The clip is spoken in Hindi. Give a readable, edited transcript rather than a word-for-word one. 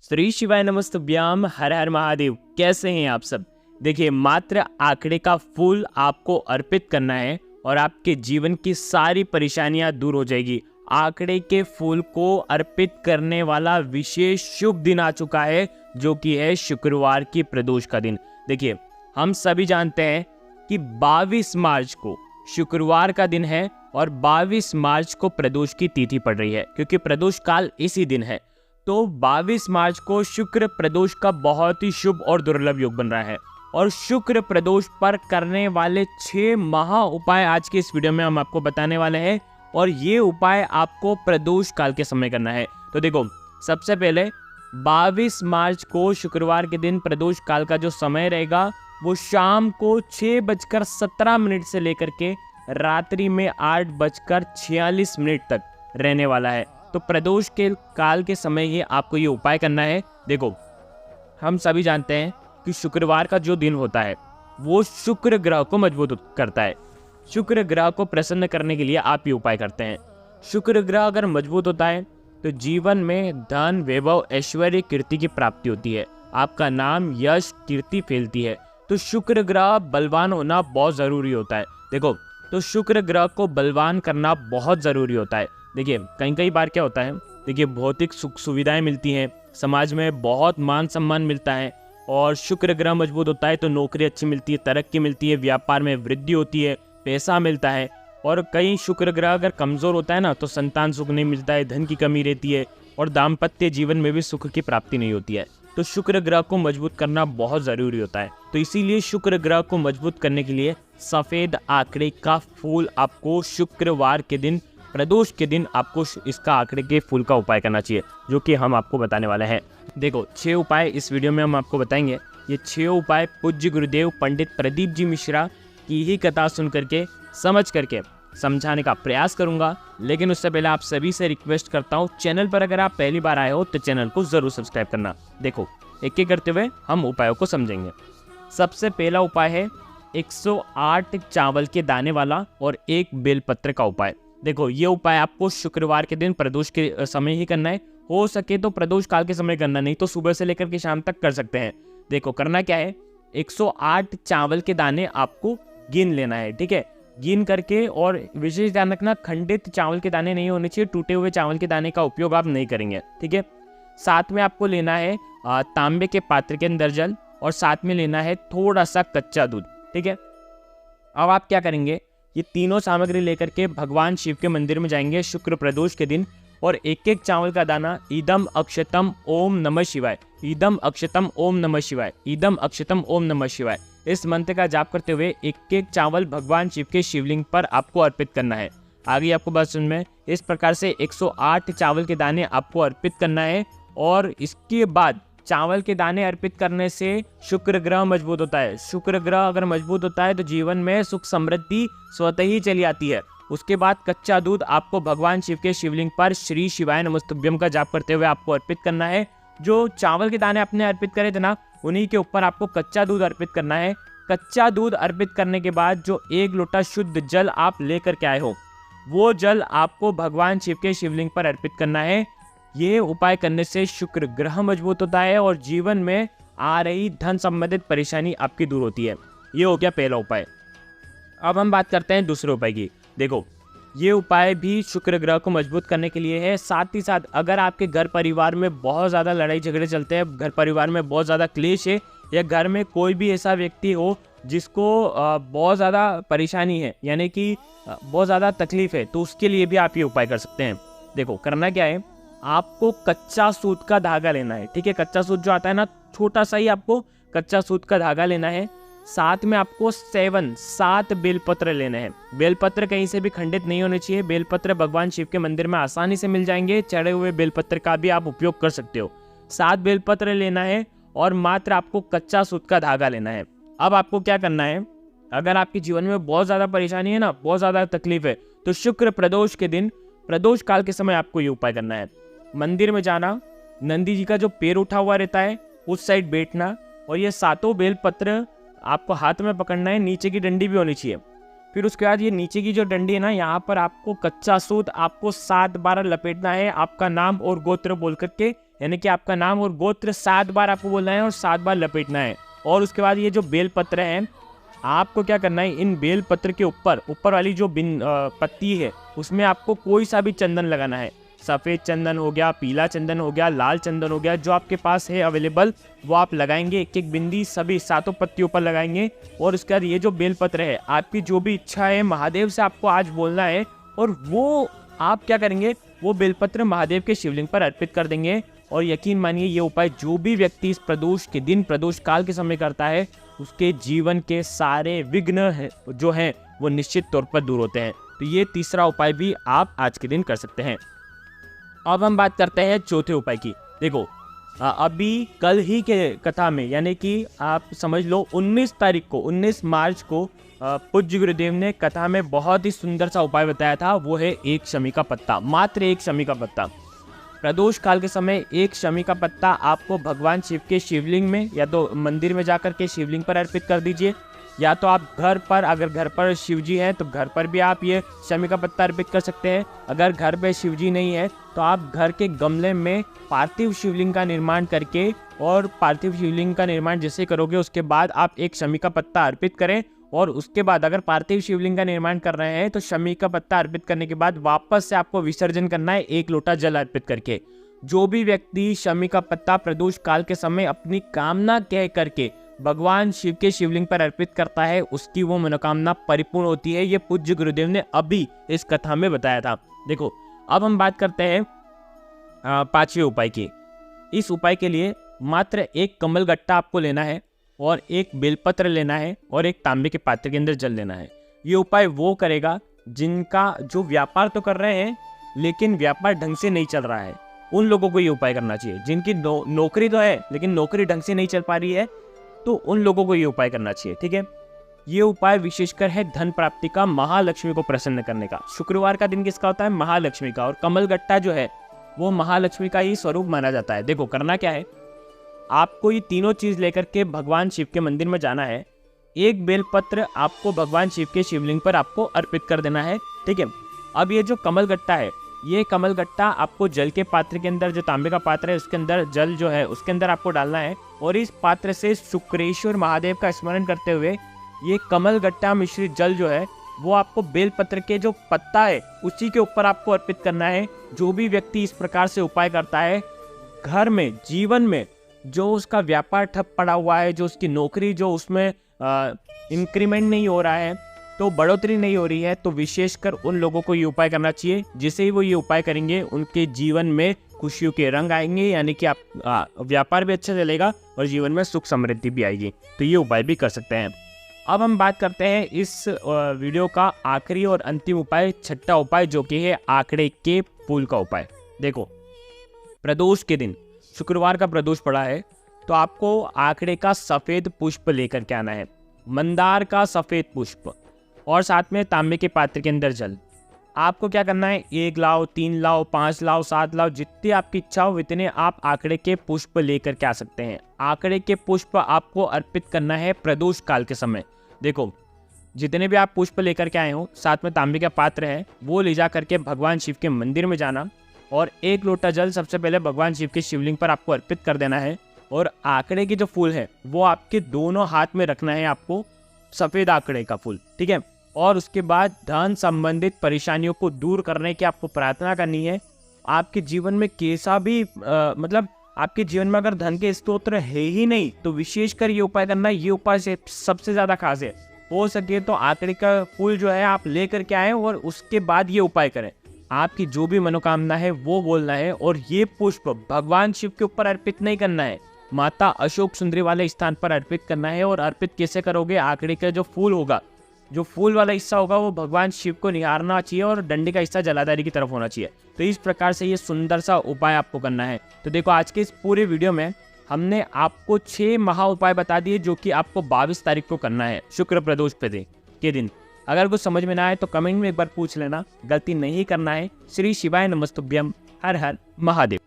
श्री शिवाय नमस्तुभ्याम, हर हर महादेव। कैसे हैं आप सब? देखिए, मात्र आंकड़े का फूल आपको अर्पित करना है और आपके जीवन की सारी परेशानियां दूर हो जाएगी। आंकड़े के फूल को अर्पित करने वाला विशेष शुभ दिन आ चुका है, जो कि है शुक्रवार की प्रदोष का दिन। देखिए, हम सभी जानते हैं कि 22 मार्च को शुक्रवार का दिन है और 22 मार्च को प्रदोष की तिथि पड़ रही है, क्योंकि प्रदोष काल इसी दिन है। तो 22 मार्च को शुक्र प्रदोष का बहुत ही शुभ और दुर्लभ योग बन रहा है और शुक्र प्रदोष पर करने वाले 6 महा उपाय आज के इस वीडियो में हम आपको बताने वाले हैं और ये उपाय आपको प्रदोष काल के समय करना है। तो देखो, सबसे पहले 22 मार्च को शुक्रवार के दिन प्रदोष काल का जो समय रहेगा वो शाम को 6:17 से लेकर के रात्रि में 8:46 तक रहने वाला है। तो प्रदोष के काल के समय ही आपको ये उपाय करना है। देखो, हम सभी जानते हैं कि शुक्रवार का जो दिन होता है वो शुक्र ग्रह को मजबूत करता है। शुक्र ग्रह को प्रसन्न करने के लिए आप ये उपाय करते हैं। शुक्र ग्रह अगर मजबूत होता है तो जीवन में धन, वैभव, ऐश्वर्य, कीर्ति की प्राप्ति होती है। आपका नाम, यश, कीर्ति फैलती है। तो शुक्र ग्रह बलवान होना बहुत ज़रूरी होता है। देखो, तो शुक्र ग्रह को बलवान करना बहुत ज़रूरी होता है। देखिए, कई बार क्या होता है, देखिए, भौतिक सुख सुविधाएं मिलती हैं, समाज में बहुत मान सम्मान मिलता है और शुक्र ग्रह मजबूत होता है तो नौकरी अच्छी मिलती है, तरक्की मिलती है, व्यापार में वृद्धि होती है, पैसा मिलता है। और कहीं शुक्र ग्रह अगर कमज़ोर होता है ना तो संतान सुख नहीं मिलता है, धन की कमी रहती है और दाम्पत्य जीवन में भी सुख की प्राप्ति नहीं होती है। तो शुक्र ग्रह को मजबूत करना बहुत ज़रूरी होता है। तो इसीलिए शुक्र ग्रह को मजबूत करने के लिए सफ़ेद आंकड़े का फूल आपको शुक्रवार के दिन, प्रदोष के दिन आपको इसका आंकड़े के फूल का उपाय करना चाहिए, जो कि हम आपको बताने वाले हैं। देखो, 6 उपाय इस वीडियो में हम आपको बताएंगे। ये 6 उपाय पूज्य गुरुदेव पंडित प्रदीप जी मिश्रा की ही कथा सुन करके, समझ करके समझाने का प्रयास करूंगा। लेकिन उससे पहले आप सभी से रिक्वेस्ट करता हूँ, चैनल पर अगर आप पहली बार आए हो तो चैनल को ज़रूर सब्सक्राइब करना। देखो, एक एक करते हुए हम उपायों को समझेंगे। सबसे पहला उपाय है 108 चावल के दाने वाला और 1 बेलपत्र का उपाय। देखो, ये उपाय आपको शुक्रवार के दिन प्रदोष के समय ही करना है। हो सके तो प्रदोष काल के समय करना, नहीं तो सुबह से लेकर के शाम तक कर सकते हैं। देखो, करना क्या है, 108 चावल के दाने आपको गिन लेना है, ठीक है। गिन करके, और विशेष ध्यान रखना, खंडित चावल के दाने नहीं होने चाहिए, टूटे हुए चावल के दाने का उपयोग आप नहीं करेंगे, ठीक है। साथ में आपको लेना है तांबे के पात्र के अंदर जल और साथ में लेना है थोड़ा सा कच्चा दूध, ठीक है। अब आप क्या करेंगे, ये तीनों सामग्री लेकर के भगवान शिव के मंदिर में जाएंगे शुक्र प्रदोष के दिन और एक एक चावल का दाना इदम अक्षतम ओम नमः शिवाय, इदम अक्षतम ओम नमः शिवाय, इदम अक्षतम ओम नमः शिवाय, इस मंत्र का जाप करते हुए एक एक चावल भगवान शिव के शिवलिंग पर आपको अर्पित करना है। आगे आपको बात सुन में, इस प्रकार से 108 चावल के दाने आपको अर्पित करना है और इसके बाद चावल के दाने अर्पित करने से शुक्र ग्रह मजबूत होता है। शुक्र ग्रह अगर मजबूत होता है तो जीवन में सुख समृद्धि स्वतः ही चली आती है। उसके बाद कच्चा दूध आपको भगवान शिव के शिवलिंग पर श्री शिवाय नमस्तुभ्यम का जाप करते हुए आपको अर्पित करना है। जो चावल के दाने आपने अर्पित करे थे ना, उन्हीं के ऊपर आपको कच्चा दूध अर्पित करना है। कच्चा दूध अर्पित करने के बाद जो 1 लोटा शुद्ध जल आप लेकर के आए हो, वो जल आपको भगवान शिव के शिवलिंग पर अर्पित करना है। ये उपाय करने से शुक्र ग्रह मजबूत होता है और जीवन में आ रही धन संबंधित परेशानी आपकी दूर होती है। ये हो गया पहला उपाय। अब हम बात करते हैं दूसरे उपाय की। देखो, ये उपाय भी शुक्र ग्रह को मजबूत करने के लिए है। साथ ही साथ अगर आपके घर परिवार में बहुत ज़्यादा लड़ाई झगड़े चलते हैं, घर परिवार में बहुत ज़्यादा क्लेश है, या घर में कोई भी ऐसा व्यक्ति हो जिसको बहुत ज़्यादा परेशानी है, यानी कि बहुत ज़्यादा तकलीफ है, तो उसके लिए भी आप ये उपाय कर सकते हैं। देखो, करना क्या है, आपको कच्चा सूत का धागा लेना है, ठीक है। कच्चा सूत जो आता है ना, छोटा सा ही आपको कच्चा सूत का धागा लेना है। साथ में आपको 7 बेलपत्र लेने हैं। बेलपत्र कहीं से भी खंडित नहीं होने चाहिए। बेलपत्र भगवान शिव के मंदिर में आसानी से मिल जाएंगे। चढ़े हुए बेलपत्र का भी आप उपयोग कर सकते हो। 7 बेलपत्र लेना है और मात्र आपको कच्चा सूत का धागा लेना है। अब आपको क्या करना है, अगर आपके जीवन में बहुत ज़्यादा परेशानी है ना, बहुत ज़्यादा तकलीफ है, तो शुक्र प्रदोष के दिन, प्रदोष काल के समय आपको ये उपाय करना है। मंदिर में जाना, नंदी जी का जो पैर उठा हुआ रहता है उस साइड बैठना और ये 7 बेलपत्र आपको हाथ में पकड़ना है। नीचे की डंडी भी होनी चाहिए। फिर उसके बाद ये नीचे की जो डंडी है ना, यहाँ पर आपको कच्चा सूत आपको 7 बार लपेटना है। आपका नाम और गोत्र बोल करके यानी कि आपका नाम और गोत्र 7 बार आपको बोलना है और 7 बार लपेटना है। और उसके बाद ये जो बेलपत्र है, आपको क्या करना है, इन बेलपत्र के ऊपर वाली जो पत्ती है उसमें आपको कोई सा भी चंदन लगाना है। सफ़ेद चंदन हो गया, पीला चंदन हो गया, लाल चंदन हो गया, जो आपके पास है अवेलेबल वो आप लगाएंगे। एक एक बिंदी सभी 7 पत्तियों पर लगाएंगे। और उसके बाद ये जो बेलपत्र है, आपकी जो भी इच्छा है महादेव से आपको आज बोलना है, और वो आप क्या करेंगे, वो बेलपत्र महादेव के शिवलिंग पर अर्पित कर देंगे। और यकीन मानिए ये उपाय जो भी व्यक्ति इस प्रदोष के दिन, प्रदोष काल के समय करता है, उसके जीवन के सारे विघ्न जो हैं वो निश्चित तौर पर दूर होते हैं। तो ये तीसरा उपाय भी आप आज के दिन कर सकते हैं। अब हम बात करते हैं चौथे उपाय की। देखो अभी कल ही के कथा में, यानी कि आप समझ लो 19 मार्च को पूज्य गुरुदेव ने कथा में बहुत ही सुंदर सा उपाय बताया था। वो है एक शमी का पत्ता, मात्र एक शमी का पत्ता। प्रदोष काल के समय एक शमी का पत्ता आपको भगवान शिव के शिवलिंग में, या तो मंदिर में जाकर के शिवलिंग पर अर्पित कर दीजिए, या तो आप घर पर, अगर घर पर शिवजी हैं तो घर पर भी आप ये शमी का पत्ता अर्पित कर सकते हैं। अगर घर पे शिवजी नहीं है तो आप घर के गमले में पार्थिव शिवलिंग का निर्माण करके, और पार्थिव शिवलिंग का निर्माण जैसे करोगे उसके बाद आप एक शमी का पत्ता अर्पित करें। और उसके बाद अगर पार्थिव शिवलिंग का निर्माण कर रहे हैं तो शमी का पत्ता अर्पित करने के बाद वापस से आपको विसर्जन करना है 1 लोटा जल अर्पित करके। जो भी व्यक्ति शमी का पत्ता प्रदोष काल के समय अपनी कामना कह करके भगवान शिव के शिवलिंग पर अर्पित करता है, उसकी वो मनोकामना परिपूर्ण होती है। ये पूज्य गुरुदेव ने अभी इस कथा में बताया था। देखो अब हम बात करते हैं 5वें उपाय की। इस उपाय के लिए मात्र एक कमल गट्टा आपको लेना है, और एक बेलपत्र लेना है, और एक तांबे के पात्र के अंदर जल लेना है। ये उपाय वो करेगा जिनका जो व्यापार तो कर रहे हैं लेकिन व्यापार ढंग से नहीं चल रहा है, उन लोगों को ये उपाय करना चाहिए। जिनकी नौकरी तो है लेकिन नौकरी ढंग से नहीं चल पा रही है, तो उन लोगों को ये उपाय करना चाहिए। ठीक है, ये उपाय विशेषकर है धन प्राप्ति का, महालक्ष्मी को प्रसन्न करने का। शुक्रवार का दिन किसका होता है? महालक्ष्मी का। और कमल गट्टा जो है वो महालक्ष्मी का ही स्वरूप माना जाता है। देखो करना क्या है, आपको ये तीनों चीज लेकर के भगवान शिव के मंदिर में जाना है। एक बेलपत्र आपको भगवान शिव के शिवलिंग पर आपको अर्पित कर देना है। ठीक है, अब ये जो कमल गट्टा है, ये कमल गट्टा आपको जल के पात्र के अंदर, जो तांबे का पात्र है उसके अंदर जल जो है उसके अंदर आपको डालना है। और इस पात्र से शुक्रेश्वर महादेव का स्मरण करते हुए ये कमल गट्टा मिश्रित जल जो है वो आपको बेलपत्र के जो पत्ता है उसी के ऊपर आपको अर्पित करना है। जो भी व्यक्ति इस प्रकार से उपाय करता है, घर में, जीवन में जो उसका व्यापार ठप पड़ा हुआ है, जो उसकी नौकरी, जो उसमें इंक्रीमेंट नहीं हो रहा है, तो बढ़ोतरी नहीं हो रही है, तो विशेषकर उन लोगों को ये उपाय करना चाहिए। जिसे ही वो ये उपाय करेंगे उनके जीवन में खुशियों के रंग आएंगे, यानी कि आप व्यापार भी अच्छा चलेगा और जीवन में सुख समृद्धि भी आएगी। तो ये उपाय भी कर सकते हैं। अब हम बात करते हैं इस वीडियो का आखिरी और अंतिम उपाय, छठा उपाय, जो कि है आंकड़े के फूल का उपाय। देखो प्रदोष के दिन, शुक्रवार का प्रदोष पड़ा है, तो आपको आंकड़े का सफेद पुष्प लेकर के आना है, मंदार का सफेद पुष्प, और साथ में तांबे के पात्र के अंदर जल। आपको क्या करना है, 1 लाओ, 3 लाओ, 5 लाओ, 7 लाओ, जितनी आपकी इच्छा हो इतने आप आंकड़े के पुष्प लेकर के आ सकते हैं। आंकड़े के पुष्प आपको अर्पित करना है प्रदोष काल के समय। देखो जितने भी आप पुष्प लेकर के आए हो, साथ में तांबे का पात्र है, वो ले जा करके भगवान शिव के मंदिर में जाना, और 1 लोटा जल सबसे पहले भगवान शिव के शिवलिंग पर आपको अर्पित कर देना है। और आंकड़े के जो फूल है वो आपके दोनों हाथ में रखना है आपको, सफ़ेद आंकड़े का फूल। ठीक है, और उसके बाद धन संबंधित परेशानियों को दूर करने की आपको प्रार्थना करनी है। आपके जीवन में कैसा भी मतलब आपके जीवन में अगर धन के स्तोत्र है ही नहीं, तो विशेषकर ये उपाय करना, ये उपाय से सबसे ज़्यादा खास है। हो सके तो आंकड़े का फूल जो है आप लेकर के आएँ और उसके बाद ये उपाय करें। आपकी जो भी मनोकामना है वो बोलना है, और ये पुष्प भगवान शिव के ऊपर अर्पित नहीं करना है, माता अशोक सुंदरी वाले स्थान पर अर्पित करना है। और अर्पित कैसे करोगे, आंकड़े का जो फूल होगा, जो फूल वाला हिस्सा होगा वो भगवान शिव को निहारना चाहिए, और डंडे का हिस्सा जलाधारी की तरफ होना चाहिए। तो इस प्रकार से ये सुंदर सा उपाय आपको करना है। तो देखो आज के इस पूरे वीडियो में हमने आपको 6 महा उपाय बता दिए, जो कि आपको 22 तारीख को करना है, शुक्र प्रदोष के दिन। अगर कुछ समझ में ना आए तो कमेंट में एक बार पूछ लेना, गलती नहीं करना है। श्री शिवाय नमस्तुभ्यम, हर हर महादेव।